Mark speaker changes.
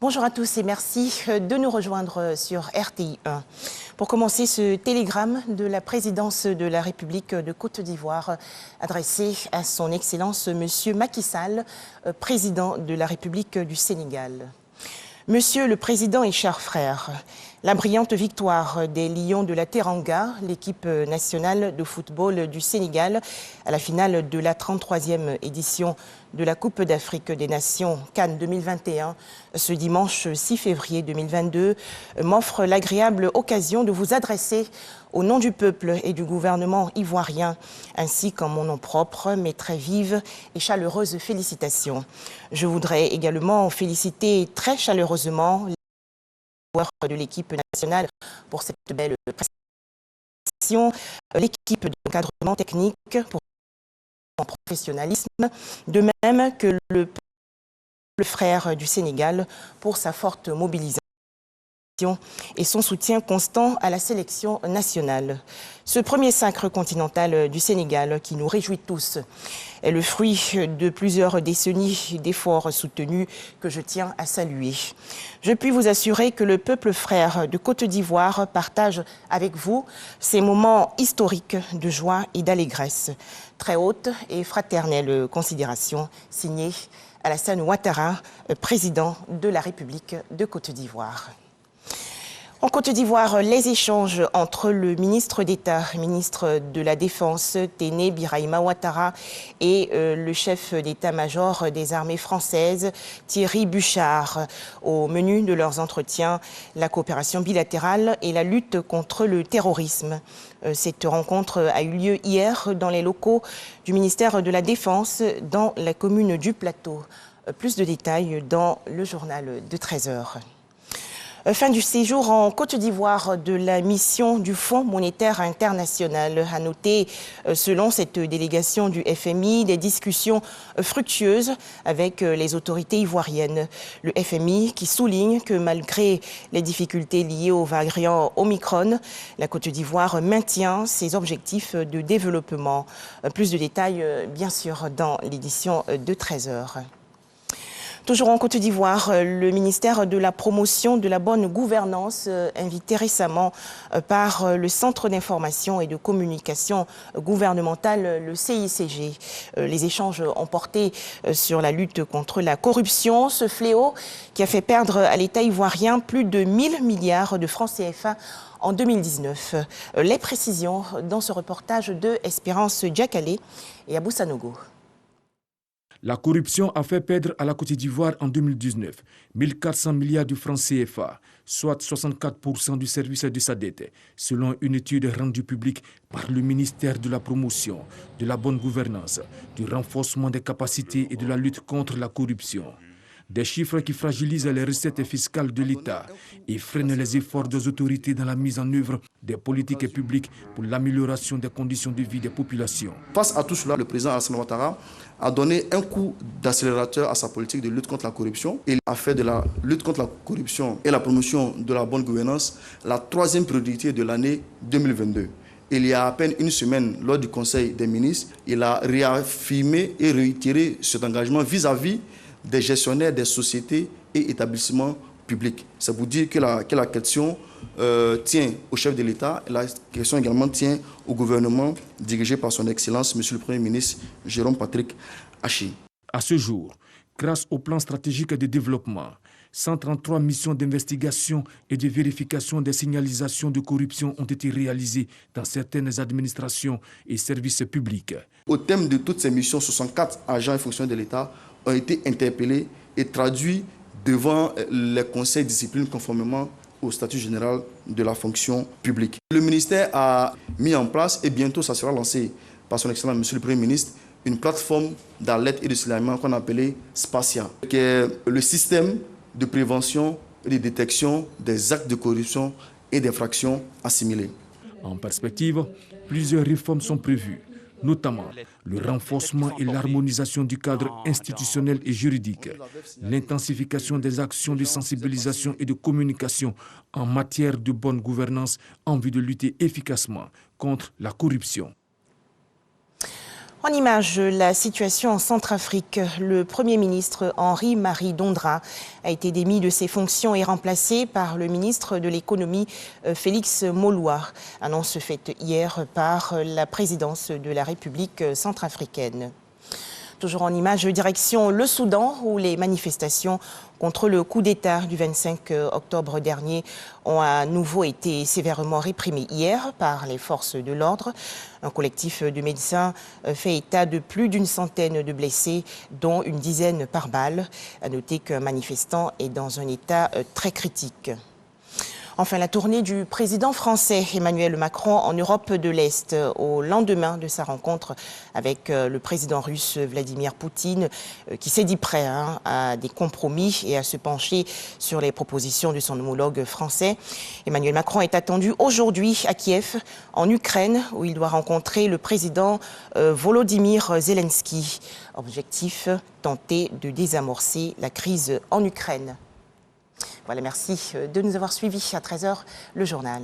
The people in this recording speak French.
Speaker 1: Bonjour à tous et merci de nous rejoindre sur RTI 1. Pour commencer, ce télégramme de la présidence de la République de Côte d'Ivoire adressé à son Excellence Monsieur Macky Sall, président de la République du Sénégal. Monsieur le Président et chers frères, la brillante victoire des Lions de la Teranga, l'équipe nationale de football du Sénégal, à la finale de la 33e édition de la Coupe d'Afrique des Nations CAN 2021, ce dimanche 6 février 2022, m'offre l'agréable occasion de vous adresser au nom du peuple et du gouvernement ivoirien, ainsi qu'en mon nom propre, mes très vives et chaleureuses félicitations. Je voudrais également féliciter très chaleureusement les joueurs de l'équipe nationale pour cette belle prestation, l'équipe d'encadrement technique pour son professionnalisme, de même que le frère du Sénégal pour sa forte mobilisation et son soutien constant à la sélection nationale. Ce premier sacre continental du Sénégal, qui nous réjouit tous, est le fruit de plusieurs décennies d'efforts soutenus que je tiens à saluer. Je puis vous assurer que le peuple frère de Côte d'Ivoire partage avec vous ces moments historiques de joie et d'allégresse. Très haute et fraternelle considération, signée Alassane Ouattara, président de la République de Côte d'Ivoire. En Côte d'Ivoire, les échanges entre le ministre d'État, ministre de la Défense, Téné Birahima Ouattara, et le chef d'état-major des armées françaises, Thierry Buchard. Au menu de leurs entretiens, la coopération bilatérale et la lutte contre le terrorisme. Cette rencontre a eu lieu hier dans les locaux du ministère de la Défense dans la commune du Plateau. Plus de détails dans le journal de 13h. Fin du séjour en Côte d'Ivoire de la mission du Fonds monétaire international. À noter, selon cette délégation du FMI, des discussions fructueuses avec les autorités ivoiriennes. Le FMI qui souligne que malgré les difficultés liées au variant Omicron, la Côte d'Ivoire maintient ses objectifs de développement. Plus de détails, bien sûr, dans l'édition de 13h. Toujours en Côte d'Ivoire, le ministère de la Promotion de la bonne gouvernance, invité récemment par le Centre d'information et de communication gouvernementale, le CICG. Les échanges ont porté sur la lutte contre la corruption, ce fléau qui a fait perdre à l'État ivoirien plus de 1000 milliards de francs CFA en 2019. Les précisions dans ce reportage de Espérance Diakale et Abou Sanogo.
Speaker 2: La corruption a fait perdre à la Côte d'Ivoire en 2019 1400 milliards de francs CFA, soit 64% du service de sa dette, selon une étude rendue publique par le ministère de la Promotion, de la bonne gouvernance, du renforcement des capacités et de la lutte contre la corruption. Des chiffres qui fragilisent les recettes fiscales de l'État et freinent les efforts des autorités dans la mise en œuvre des politiques publiques pour l'amélioration des conditions de vie des populations.
Speaker 3: Face à tout cela, le président Alassane Ouattara a donné un coup d'accélérateur à sa politique de lutte contre la corruption. Il a fait de la lutte contre la corruption et la promotion de la bonne gouvernance la troisième priorité de l'année 2022. Il y a à peine une semaine, lors du Conseil des ministres, il a réaffirmé et réitéré cet engagement vis-à-vis des gestionnaires des sociétés et établissements publics. Ça vous dit que la question tient au chef de l'État et la question également tient au gouvernement dirigé par son Excellence, Monsieur le Premier ministre Jérôme Patrick Achi.
Speaker 2: À ce jour, grâce au plan stratégique de développement, 133 missions d'investigation et de vérification des signalisations de corruption ont été réalisées dans certaines administrations et services publics.
Speaker 3: Au thème de toutes ces missions, 64 agents et fonctionnaires de l'État ont été interpellés et traduits devant les conseils de discipline conformément au statut général de la fonction publique. Le ministère a mis en place, et bientôt ça sera lancé par son Excellence Monsieur le Premier ministre, une plateforme d'alerte et de signalement qu'on a appelée SPACIA, qui est le système de prévention et de détection des actes de corruption et d'infractions assimilées.
Speaker 2: En perspective, plusieurs réformes sont prévues, notamment le renforcement et l'harmonisation du cadre institutionnel et juridique, l'intensification des actions de sensibilisation et de communication en matière de bonne gouvernance en vue de lutter efficacement contre la corruption.
Speaker 1: En image, la situation en Centrafrique. Le Premier ministre Henri-Marie Dondra a été démis de ses fonctions et remplacé par le ministre de l'économie Félix Moloua. Annonce faite hier par la présidence de la République centrafricaine. Toujours en image, direction le Soudan, où les manifestations contre le coup d'État du 25 octobre dernier ont à nouveau été sévèrement réprimées hier par les forces de l'ordre. Un collectif de médecins fait état de plus d'une centaine de blessés, dont une dizaine par balle. À noter qu'un manifestant est dans un état très critique. Enfin, la tournée du président français Emmanuel Macron en Europe de l'Est au lendemain de sa rencontre avec le président russe Vladimir Poutine, qui s'est dit prêt à des compromis et à se pencher sur les propositions de son homologue français. Emmanuel Macron est attendu aujourd'hui à Kiev, en Ukraine, où il doit rencontrer le président Volodymyr Zelensky. Objectif, tenter de désamorcer la crise en Ukraine. Voilà, merci de nous avoir suivis. À 13h, le journal.